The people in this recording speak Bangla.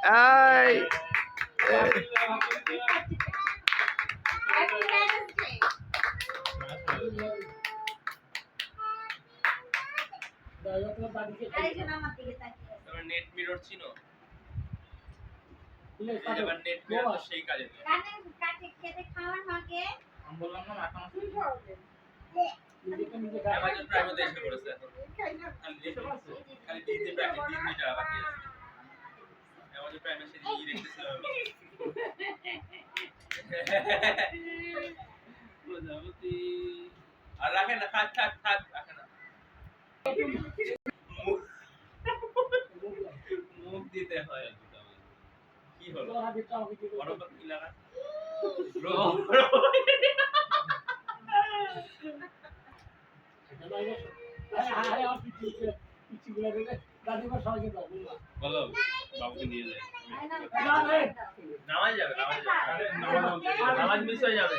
আই নেট মিরর চিনো? এবার নেট মিরর তো সেই কাজে আমি বললাম না মাথা মাথা অ্যামাজন প্রাইমে এসে পড়েছে এখন খালি ডিজনি প্রাইম ডিজনিটা বাকি আছে অ্যামাজন প্রাইমে সে দিয়ে দেখতেছিলাম প্রজাপতি আর রাখে না থাক থাক থাক রাখে না মুখ দিতে হয় কি হলো বড় কি লাগা বলো বাবুকে নিয়ে যায় নামাজ যাবে নামাজ মিস হয়ে যাবে